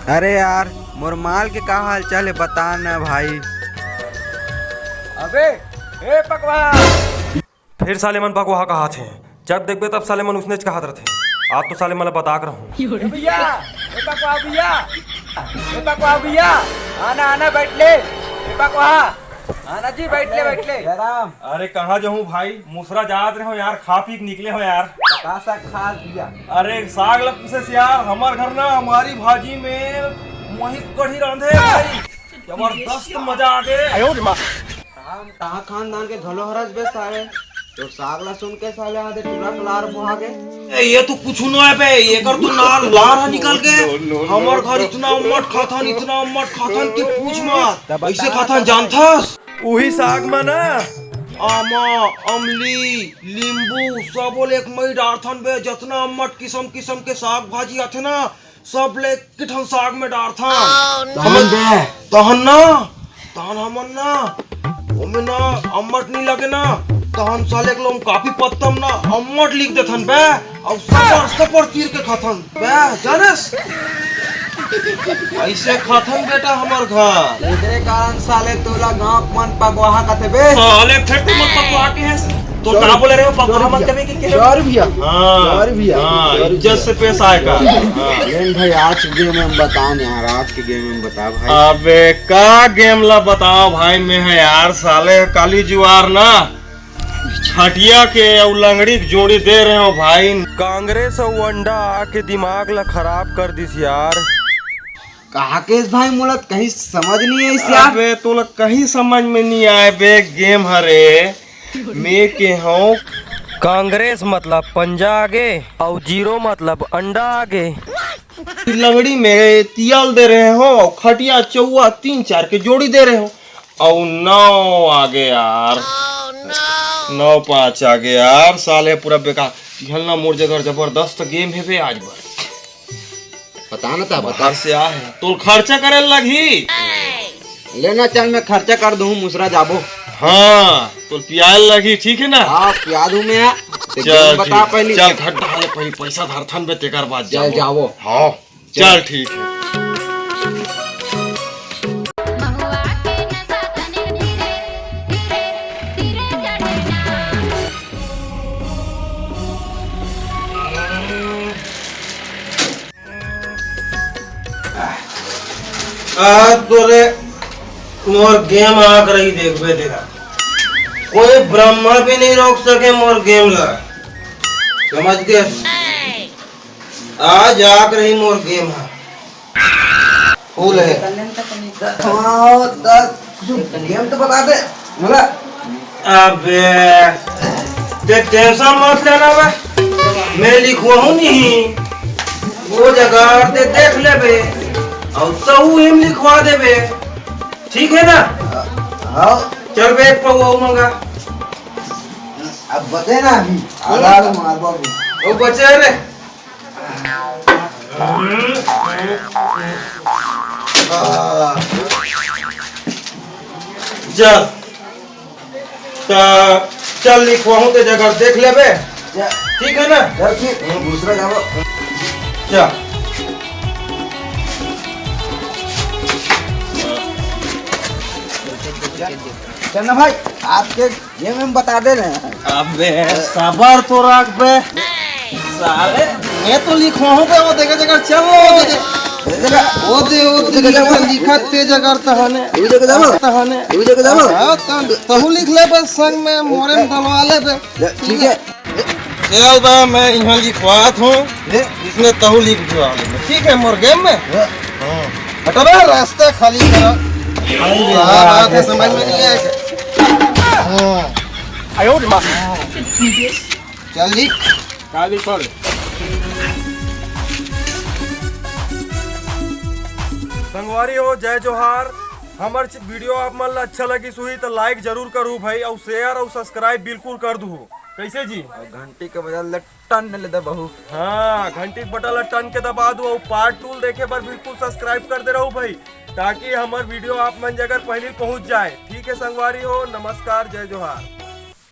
अरे यार मोर माल के का हाल चाल है बता ना भाई। अबे ए पकवा फिर साले मन पकवा कहा थे। जब देखबे तब साले मन उसने कहा थे। आप तो साले मन बता कर रहूं। भैया ए पकवा भैया ए पकवा भैया आना आना बैठ ले ए पकवा आना जी बैठ ले राम अरे कहाँ जाऊँ भाई, मुसरा जात रहे हो यार, खा पी के निकले हो यार। का सा खा दिया। अरे साग लग से यार, हमार घर ना हमारी भाजी में मोहित कढ़ी रांधे भाई, जबरदस्त मजा आ गए। राम कहाँ खानदान के घलो हरस बे साले तो सागला सुन के साले आधे पूरा कलार बुहा गए। ये तो कुछ न है बे, ये कर तो नाल लार निकल के हमार घर इतना उम्मट खाथन इतना उम्मट खाथन कि पूछ मत। ऐसे खाथन जानथस वही साग में ना आमा अमली नींबू सब एक मई डारथन बे, जितना उम्मट किस्म किस्म के साग भाजी आथे ना सब ले किठन साग में डारथन। तहन बे तहन ना तहन हमन ना ओमे ना अम्मट नहीं लगे ना तहन साले के लोग काफी पत्तम ना अम्मट लिख देथन बे और सपर सपर चीर के खाथन बे जानस। ऐसे खाथन बेटा हमार घर एकरे कारण साले तोला गांव मन पगवाहा कथे बे। साले फिर तुम पकवा के है तो क्या बोले रहे हो पकवा मत करने के चोर भैया हां भैया इज्जत से पेश आएगा। लेन भाई आज के गेम में बता यार, आज के गेम में बता भाई। अबे का गेम ला बताओ भाई में है यार, साले काली जुआर ना छटिया के और लंगड़ी की जोड़ी दे रहे हो भाई। कांग्रेस और अंडा आके दिमाग ला खराब कर दिस यार। कहा केस भाई मुलत कहीं समझ नहीं है इस यार। अबे तो लोग कहीं समझ में नहीं आए बे, गेम हरे मैं के हूँ कांग्रेस मतलब पंजा आगे और जीरो मतलब अंडा आगे। लंगड़ी में तियल दे रहे हो और खटिया चौवा 3-4 के जोड़ी दे रहे हो और 9 आगे यार 9-5 आगे यार। साले पूरा बेकार झलना मोर जगह जबरदस्त गेम है बे आज बार। बता ना था बता बाहर से आ है तो खर्चा करे लगी लेना चल मैं खर्चा कर दूं मुसरा जाबो। हाँ तो पियाल लगी ठीक है ना। हाँ पिया दूं मैं चल बता पहले चल घट डाले पहले पैसा धरथन बे तेकर बाद चल जाओ। हाँ चल ठीक है। महुआ के नशा तने धीरे धीरे धीरे चढ़ना। तोरे मोर गेम आ रही देखबे देखा कोई ब्रह्मा भी नहीं रोक सके मोर गेम ला, समझ गए। आज आ रही मोर गेम है फूल है। गेम तो बता दे मला। अबे ते टेंशन मत लेना बे, मैं लिखवा हूँ नहीं वो जगह ते देख ले बे और तू हिम लिखवा दे बे, ठीक है ना। हाँ चल बे एक पवा मंगा अब बते ना अभी आधार मार बाबू वो बचे रे। चल चल लिखवाऊं ते जगह देख ले बे, ठीक है ना। चल ठीक दूसरा जाओ। चल चल ना भाई आपके गेम में बता दे ना। अबे सबर तो रख बे साले, मैं तो लिखवाऊं बे वो जगह जगह चल वो जगह लिखा ते जगह तहने ये जगह जाओ तहने ये जगह जाओ। हाँ, तहु लिख ले बे संग में मोरे में डलवा ले बे, ठीक है चल बा मैं यहाँ लिखवात हूँ इसमें तहु लिख दिया ठीक है मोर गेम में। हटो बे रास्ता खाली करो, बात है समझ में नहीं आया। चल लिख काली कर। संगवारी हो जय जोहार। हमार वीडियो आप मन ला अच्छा लगी सुही तो लाइक जरूर करू भाई और शेयर और सब्सक्राइब बिल्कुल कर दू। कैसे जी घंटी के बदल टन ले दे बहू। हाँ घंटी बटन ला टन के दबा दो और पार्ट 2 देखे पर बिल्कुल सब्सक्राइब कर दे रहो भाई, ताकि हमार वीडियो आप मन जगह पहले पहुंच जाए। ठीक है संगवारी हो, नमस्कार जय जोहार।